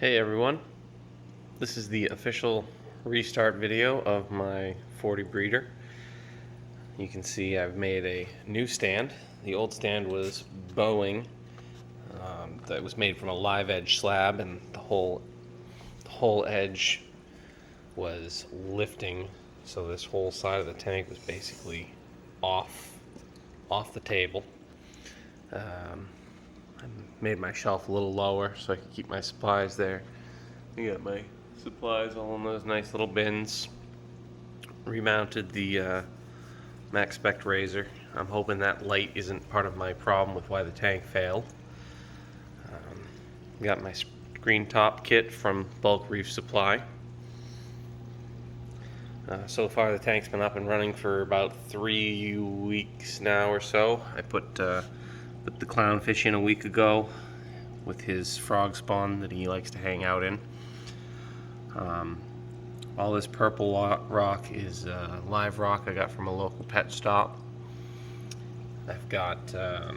Hey everyone, this is the official restart video of my 40 breeder. You can see I've made a new stand. The old stand was bowing, that was made from a live edge slab, and the whole edge was lifting, so this whole side of the tank was basically off the table. I made my shelf a little lower so I could keep my supplies there. I got my supplies all in those nice little bins. Remounted the Max Spec razor. I'm hoping that light isn't part of my problem with why the tank failed. Got my screen top kit from Bulk Reef Supply. So far the tank's been up and running for about 3 weeks now or so. I put the clownfish in a week ago with his frog spawn that he likes to hang out in. All this purple rock is live rock I got from a local pet stop. I've got, I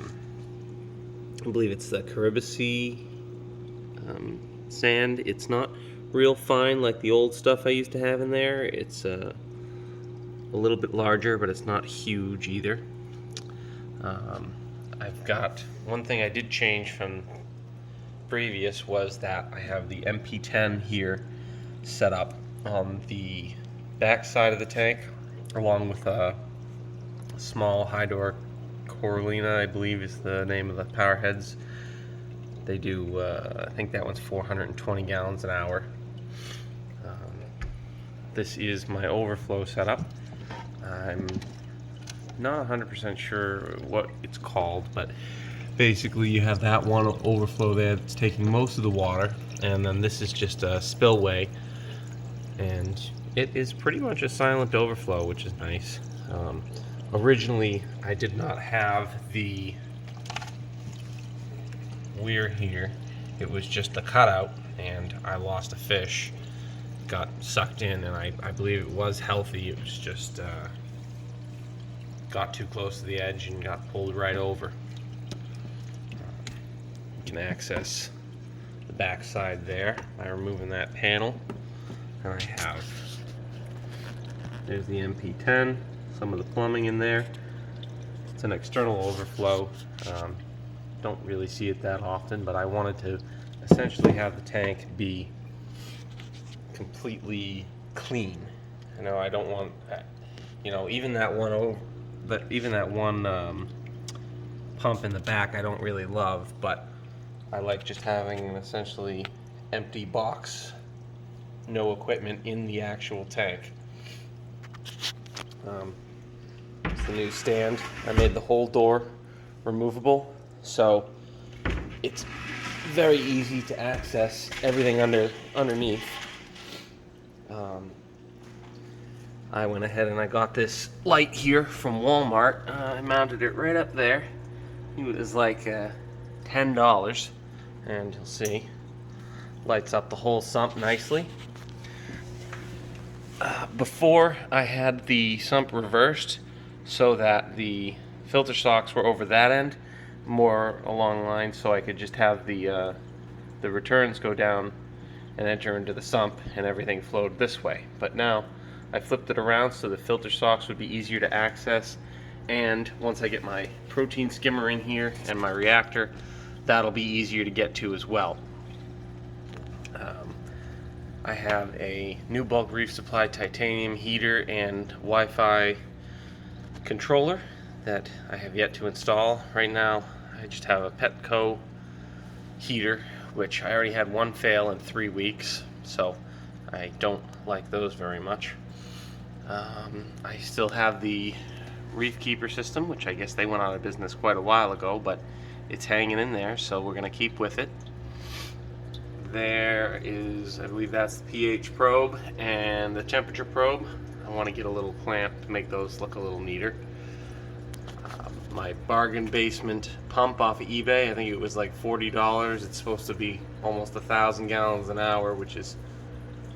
believe it's the Caribbean sand. It's not real fine like the old stuff I used to have in there. It's a little bit larger, but it's not huge either. I've got one thing I did change from previous was that I have the MP10 here set up on the back side of the tank, along with a small Hydor Coralina, I believe is the name of the power heads. They do, I think that one's 420 gallons an hour. This is my Overflow setup. I'm not 100% sure what it's called, but basically you have that one overflow there that's taking most of the water, and then this is just a spillway, and it is pretty much a silent overflow, which is nice. Originally I did not have the weir here. It was just a cutout, and I lost a fish, got sucked in, and I believe it was healthy. It was just got too close to the edge and got pulled right over. You can access the back side there by removing that panel. And I have, there's the MP10, some of the plumbing in there. It's an external overflow. Don't really see it that often, but I wanted to essentially have the tank be completely clean. You know, I don't want, even that one pump in the back I don't really love, but I like just having an essentially empty box, no equipment in the actual tank. It's the new stand. I made the whole door removable, so it's very easy to access everything underneath. I went ahead and I got this light here from Walmart. I mounted it right up there. It was like $10, and you'll see, lights up the whole sump nicely. Before I had the sump reversed so that the filter socks were over that end, more along the line, so I could just have the returns go down and enter into the sump and everything flowed this way. But now I flipped it around so the filter socks would be easier to access, and once I get my protein skimmer in here and my reactor, that'll be easier to get to as well. I have a new Bulk Reef Supply titanium heater and Wi-Fi controller that I have yet to install. Right now I just have a Petco heater, which I already had one fail in 3 weeks, so I don't like those very much. I still have the Reef Keeper system, which I guess they went out of business quite a while ago, but it's hanging in there, so we're going to keep with it. There is, I believe that's the pH probe and the temperature probe. I want to get a little clamp to make those look a little neater. My bargain basement pump off of eBay, I think it was like $40. It's supposed to be almost 1,000 gallons an hour, which is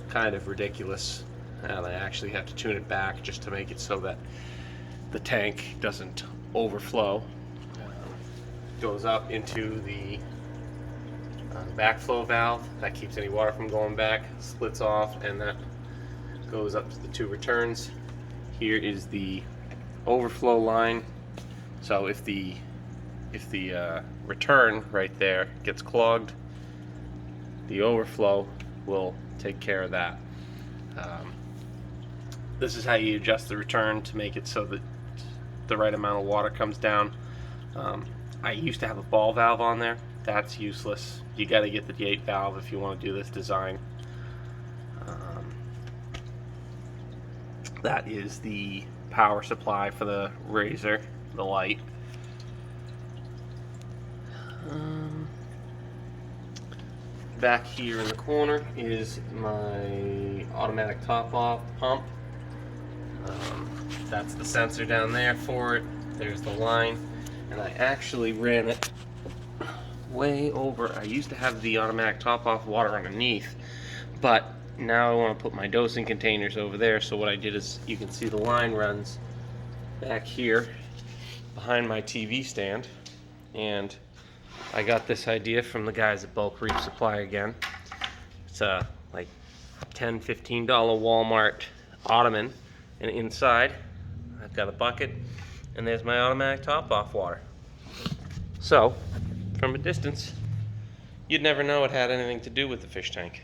kind of ridiculous. And I actually have to tune it back just to make it so that the tank doesn't overflow. Goes up into the backflow valve that keeps any water from going back, splits off, and that goes up to the 2 returns. Here is the overflow line. So if the return right there gets clogged, the overflow will take care of that. This is how you adjust the return to make it so that the right amount of water comes down. I used to have a ball valve on there. That's useless. You got to get the gate valve if you want to do this design. That is the power supply for the razor, the light. Back here in the corner is my automatic top-off pump. That's the sensor down there for it. There's the line, and I actually ran it way over. I used to have the automatic top-off water underneath, but now I want to put my dosing containers over there. So what I did is, you can see the line runs back here behind my TV stand, and I got this idea from the guys at Bulk Reef Supply again. It's a like $10–15 Walmart ottoman, and inside I've got a bucket, and there's my automatic top-off water. So from a distance, you'd never know it had anything to do with the fish tank.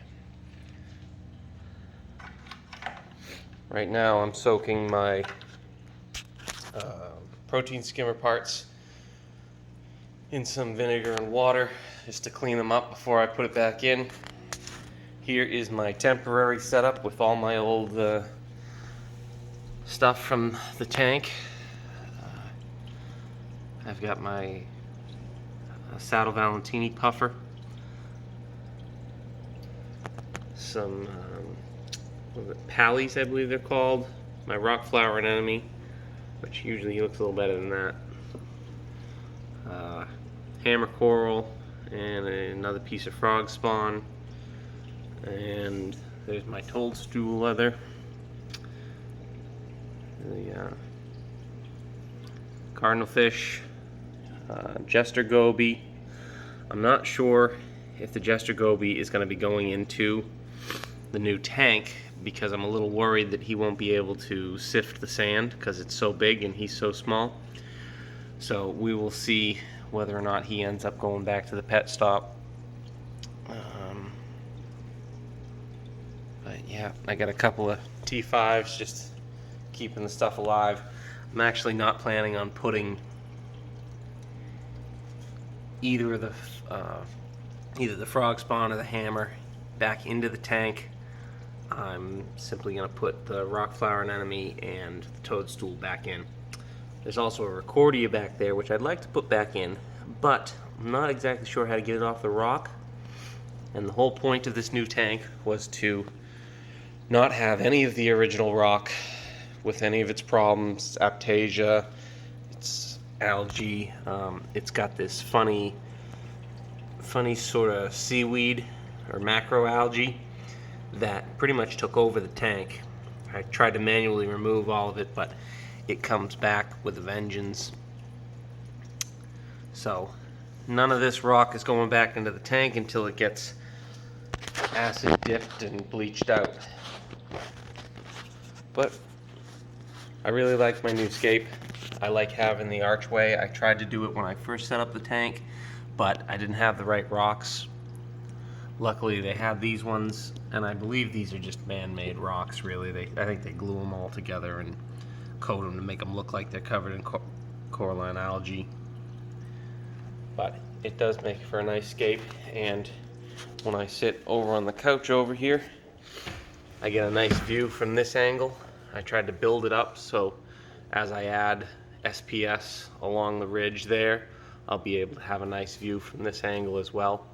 Right now I'm soaking my protein skimmer parts in some vinegar and water just to clean them up before I put it back in. Here is my temporary setup with all my old stuff from the tank. I've got my Saddle Valentini puffer, some what is it, Pallies I believe they're called, my rock flower anemone, which usually looks a little better than that, hammer coral, and another piece of frog spawn, and there's my toadstool leather, the cardinal fish, jester goby. I'm not sure if the jester goby is going to be going into the new tank, because I'm a little worried that he won't be able to sift the sand because it's so big and he's so small. So we will see whether or not he ends up going back to the pet stop. But yeah, I got a couple of T5s just keeping the stuff alive. I'm actually not planning on putting either the frog spawn or the hammer back into the tank. I'm simply going to put the rock flower anemone and the toadstool back in. There's also a recordia back there, which I'd like to put back in, but I'm not exactly sure how to get it off the rock. And the whole point of this new tank was to not have any of the original rock with any of its problems, aptasia, its algae. It's got this funny sort of seaweed or macroalgae that pretty much took over the tank. I tried to manually remove all of it, but it comes back with a vengeance. So none of this rock is going back into the tank until it gets acid dipped and bleached out. But I really like my new scape. I like having the archway. I tried to do it when I first set up the tank, but I didn't have the right rocks. Luckily they have these ones, and I believe these are just man-made rocks really. I think they glue them all together and coat them to make them look like they're covered in coralline algae. But it does make for a nice scape, and when I sit over on the couch over here, I get a nice view from this angle. I tried to build it up so as I add SPS along the ridge there, I'll be able to have a nice view from this angle as well.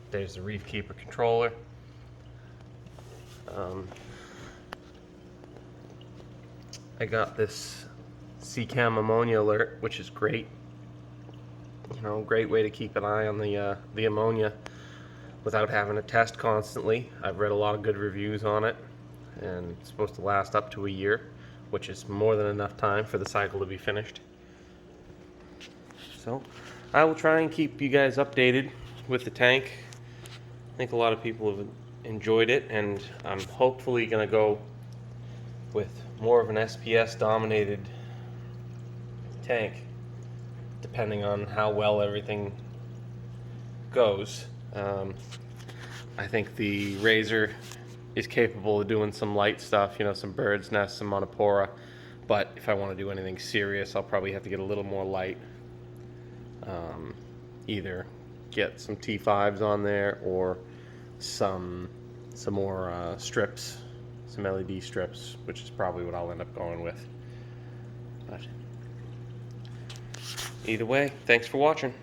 There's the Reef Keeper controller. I got this CCAM ammonia alert, which is great. You know, great way to keep an eye on the ammonia without having to test constantly. I've read a lot of good reviews on it, and it's supposed to last up to a year, which is more than enough time for the cycle to be finished. So I will try and keep you guys updated with the tank. I think a lot of people have enjoyed it, and I'm hopefully going to go with more of an SPS dominated tank, depending on how well everything goes. I think the Razor is capable of doing some light stuff, you know, some bird's nests, some monopora, but if I want to do anything serious, I'll probably have to get a little more light. Either get some T5s on there or some more strips, some LED strips, which is probably what I'll end up going with. But either way, thanks for watching.